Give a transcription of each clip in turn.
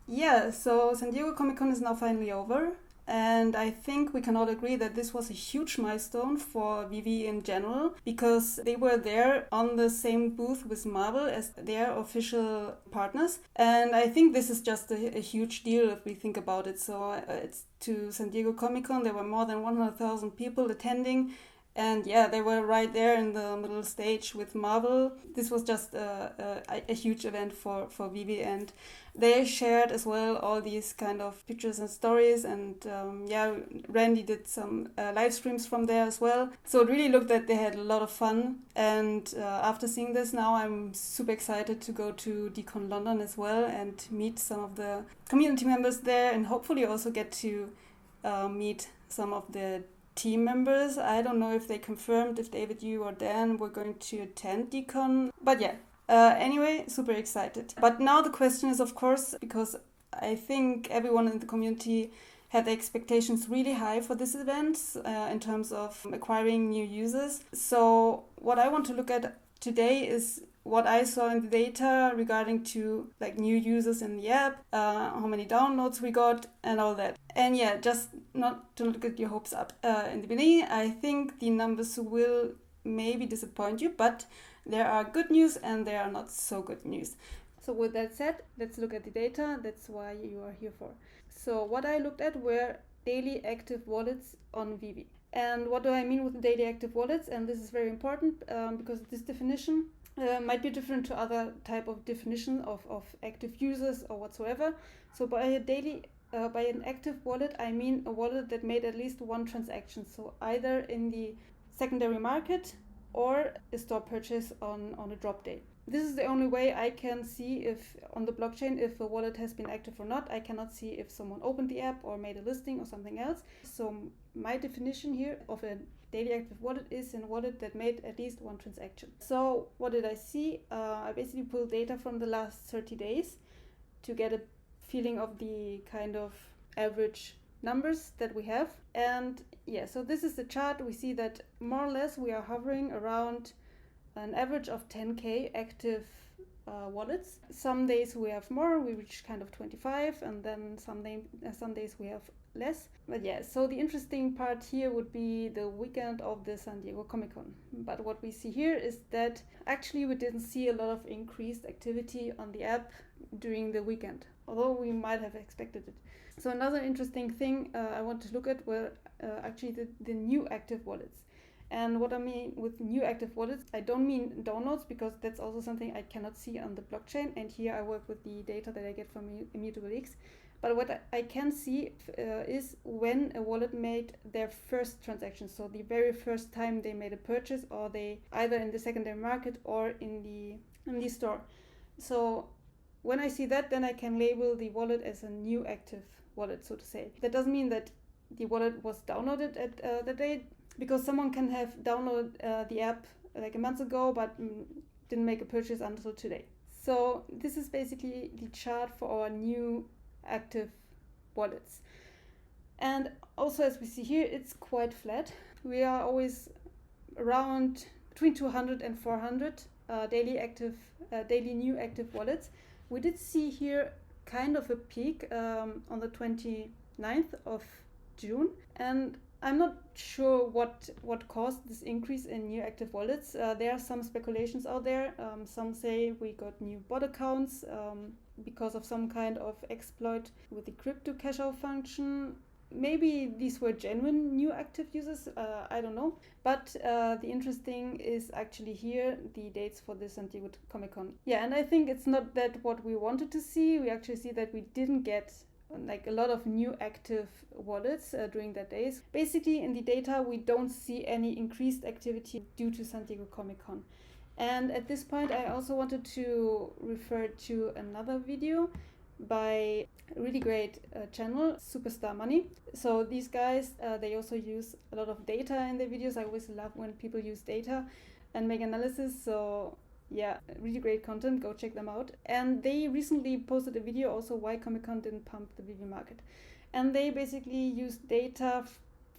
Yeah, so San Diego Comic Con is now finally over, and I think we can all agree that this was a huge milestone for VeVe in general because they were there on the same booth with Marvel as their official partners, and I think this is just a huge deal if we think about it. So it's to San Diego Comic Con, there were more than 100,000 people attending. And yeah, they were right there in the middle stage with Marvel. This was just a huge event for VeVe, and they shared as well all these kind of pictures and stories. And yeah, Randy did some live streams from there as well. So it really looked that they had a lot of fun. And after seeing this now, I'm super excited to go to DCon London as well and meet some of the community members there, and hopefully also get to meet some of the team members. I don't know if they confirmed if David, you or Dan were going to attend DCon, but yeah. Anyway, super excited. But now the question is, of course, because I think everyone in the community had the expectations really high for this event in terms of acquiring new users. So what I want to look at today is what I saw in the data regarding to like new users in the app, how many downloads we got and all that. And yeah, just not to get your hopes up in the beginning, I think the numbers will maybe disappoint you, but there are good news and there are not so good news. So with that said, let's look at the data. That's why you are here for. So what I looked at were daily active wallets on VeVe. And what do I mean with daily active wallets? And this is very important because this definition might be different to other type of definition of active users or whatsoever. So by an active wallet, I mean a wallet that made at least one transaction. So either in the secondary market or a store purchase on a drop day. This is the only way I can see if on the blockchain if a wallet has been active or not. I cannot see if someone opened the app or made a listing or something else. So my definition here of a daily active wallet is a wallet that made at least one transaction. So what did I see? I basically pulled data from the last 30 days to get a feeling of the kind of average numbers that we have. And yeah, so this is the chart. We see that more or less we are hovering around an average of 10k active wallets. Some days we have more, we reach kind of 25, and then some days we have less. But yeah, so the interesting part here would be the weekend of the San Diego Comic Con. But what we see here is that actually we didn't see a lot of increased activity on the app during the weekend, although we might have expected it. So another interesting thing I want to look at were actually the new active wallets. And what I mean with new active wallets, I don't mean downloads, because that's also something I cannot see on the blockchain. And here I work with the data that I get from Immutable X. But what I can see is when a wallet made their first transaction. So the very first time they made a purchase, or they either in the secondary market or in the store. So when I see that, then I can label the wallet as a new active wallet, so to say. That doesn't mean that the wallet was downloaded at the date, because someone can have downloaded the app like a month ago but didn't make a purchase until today. So this is basically the chart for our new active wallets. And also, as we see here, it's quite flat. We are always around between 200 and 400 daily new active wallets. We did see here kind of a peak on the 29th of June, and I'm not sure what caused this increase in new active wallets. There are some speculations out there. Some say we got new bot accounts because of some kind of exploit with the crypto cash out function. Maybe these were genuine new active users, I don't know. But the interesting is actually here the dates for the San Diego Comic Con. Yeah, and I think it's not that what we wanted to see. We actually see that we didn't get like a lot of new active wallets during that days. Basically, in the data, we don't see any increased activity due to San Diego Comic Con. And at this point, I also wanted to refer to another video by a really great channel, Superstar Money. So these guys, they also use a lot of data in their videos. I always love when people use data and make analysis. So yeah, really great content. Go check them out. And they recently posted a video also why Comic-Con didn't pump the VeVe market. And they basically used data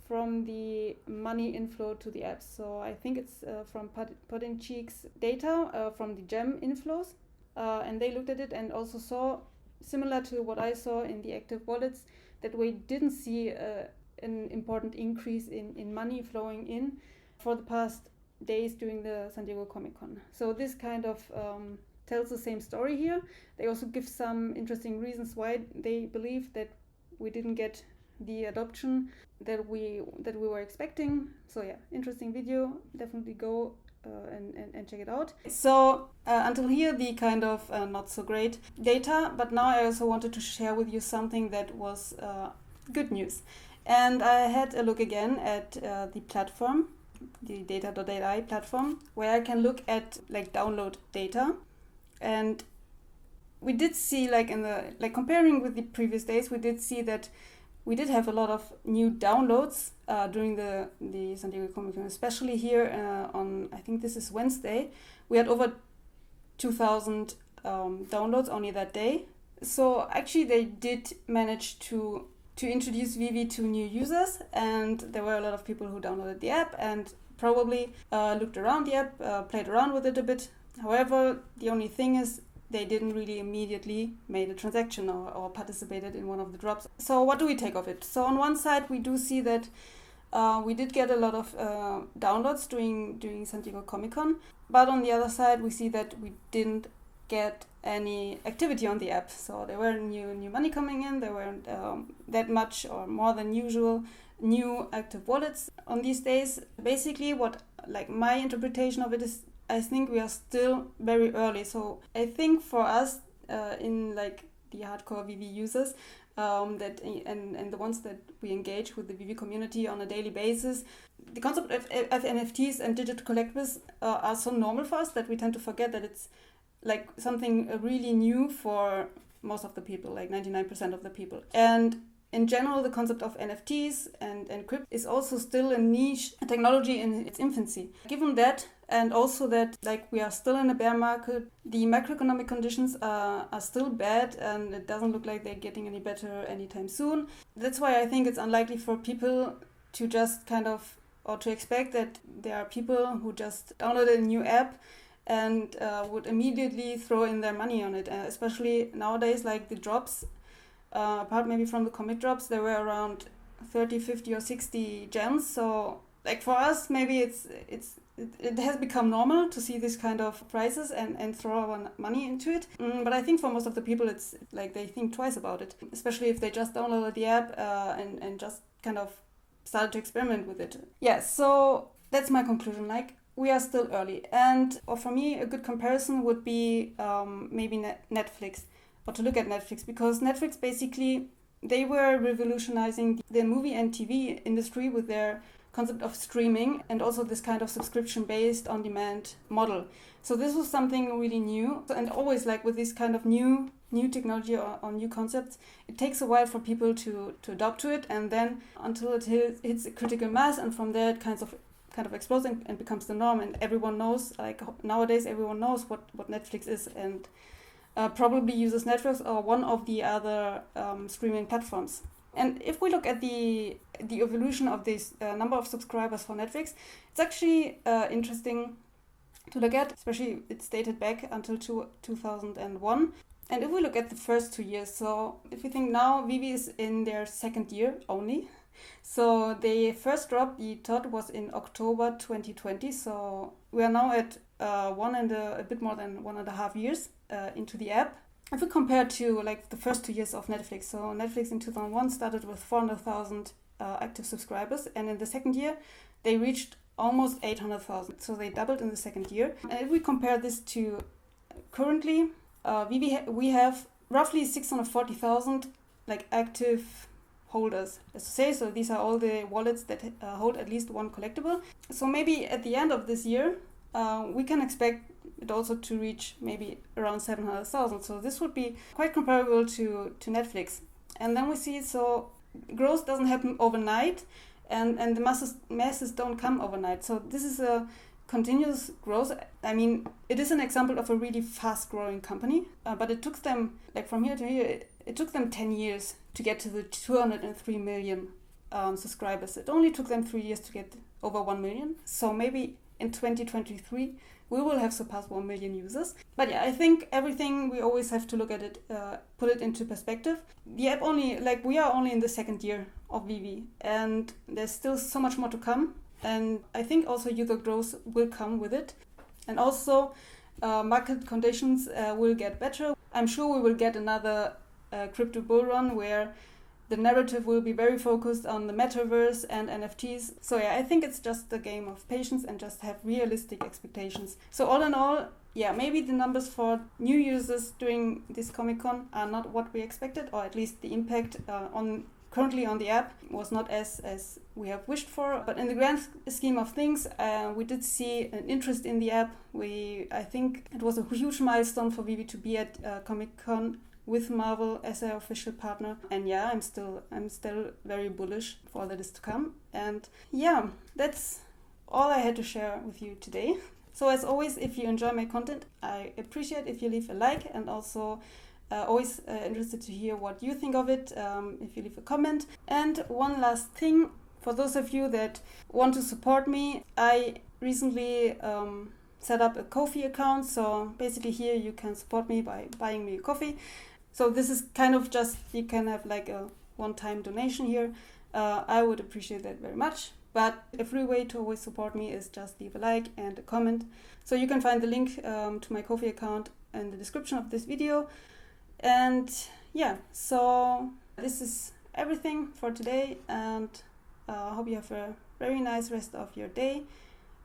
from the money inflow to the apps. So I think it's from Podincheek's data from the gem inflows. And they looked at it and also saw similar to what I saw in the active wallets, that we didn't see an important increase in money flowing in for the past days during the San Diego Comic-Con. So this kind of tells the same story here. They also give some interesting reasons why they believe that we didn't get the adoption that we were expecting. So yeah, interesting video. Definitely go and check it out. So until here, the kind of not so great data, but now I also wanted to share with you something that was good news. And I had a look again at the platform, the data.ai platform, where I can look at like download data. And we did see, like in the comparing with the previous days, we did see that we did have a lot of new downloads during the San Diego Comic-Con, especially here on, I think this is Wednesday. We had over 2,000 downloads only that day. So actually they did manage to introduce VeVe to new users, and there were a lot of people who downloaded the app and probably looked around the app, played around with it a bit. However, the only thing is they didn't really immediately made a transaction or participated in one of the drops. So what do we take of it? So on one side, we do see that we did get a lot of downloads during San Diego Comic-Con, but on the other side, we see that we didn't get any activity on the app. So there weren't new money coming in, there weren't that much or more than usual new active wallets on these days. Basically, what like my interpretation of it is, I think we are still very early. So I think for us in like the hardcore VeVe users that and the ones that we engage with the VeVe community on a daily basis, the concept of NFTs and digital collectibles are so normal for us that we tend to forget that it's like something really new for most of the people, like 99% of the people. And in general, the concept of NFTs and crypto is also still a niche technology in its infancy. Given that, and also that like we are still in a bear market, the macroeconomic conditions are still bad, and it doesn't look like they're getting any better anytime soon. That's why I think it's unlikely for people to just kind of, or to expect that there are people who just download a new app and would immediately throw in their money on it, especially nowadays, like the drops. Apart maybe from the comic drops, there were around 30, 50 or 60 gems. So like for us, maybe it has become normal to see this kind of prices and throw our money into it. But I think for most of the people, it's like they think twice about it, especially if they just downloaded the app and just kind of started to experiment with it. Yeah, so that's my conclusion. Like we are still early. And or for me, a good comparison would be maybe Netflix. Or to look at Netflix, because Netflix basically, they were revolutionizing the movie and TV industry with their concept of streaming and also this kind of subscription-based on-demand model. So this was something really new, and always like with this kind of new technology or new concepts, it takes a while for people to adopt to it, and then until it hits a critical mass, and from there it kind of explodes and becomes the norm, and everyone knows, like nowadays everyone knows what Netflix is, and probably uses Netflix or one of the other streaming platforms. And if we look at the evolution of this number of subscribers for Netflix, it's actually interesting to look at, especially it's dated back until 2001. And if we look at the first 2 years, so if we think now VeVe is in their second year only. So they first dropped, the third was in October 2020. So we are now at a bit more than 1.5 years into the app. If we compare to like the first 2 years of Netflix, so Netflix in 2001 started with 400,000 active subscribers, and in the second year they reached almost 800,000. So they doubled in the second year. And if we compare this to currently, we have roughly 640,000 like active holders, as to say. So these are all the wallets that hold at least one collectible. So maybe at the end of this year, we can expect it also to reach maybe around 700,000. So this would be quite comparable to Netflix. And then we see, so growth doesn't happen overnight, and the masses don't come overnight. So this is a continuous growth. I mean, it is an example of a really fast growing company, but it took them, like from here to here, it took them 10 years to get to the 203 million subscribers. It only took them 3 years to get over 1 million. So maybe in 2023, we will have surpassed 1 million users. But yeah, I think everything, we always have to look at it, put it into perspective. The app only, like, we are only in the second year of VeVe, and there's still so much more to come. And I think also user growth will come with it. And also market conditions will get better. I'm sure we will get another crypto bull run where the narrative will be very focused on the metaverse and NFTs. So yeah, I think it's just a game of patience and just have realistic expectations. So all in all, yeah, maybe the numbers for new users during this Comic-Con are not what we expected, or at least the impact currently on the app was not as we have wished for. But in the grand scheme of things, we did see an interest in the app. I think it was a huge milestone for VeVe to be at Comic-Con with Marvel as our official partner. And yeah, I'm still very bullish for all that is to come. And yeah, that's all I had to share with you today. So as always, if you enjoy my content, I appreciate if you leave a like, and also always interested to hear what you think of it, if you leave a comment. And one last thing, for those of you that want to support me, I recently set up a Ko-fi account. So basically here you can support me by buying me a coffee. So this is kind of just, you can have like a one-time donation here. I would appreciate that very much. But a free way to always support me is just leave a like and a comment. So you can find the link to my Ko-fi account in the description of this video. And yeah, so this is everything for today, and I hope you have a very nice rest of your day,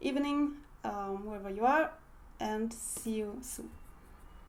evening, wherever you are, and see you soon.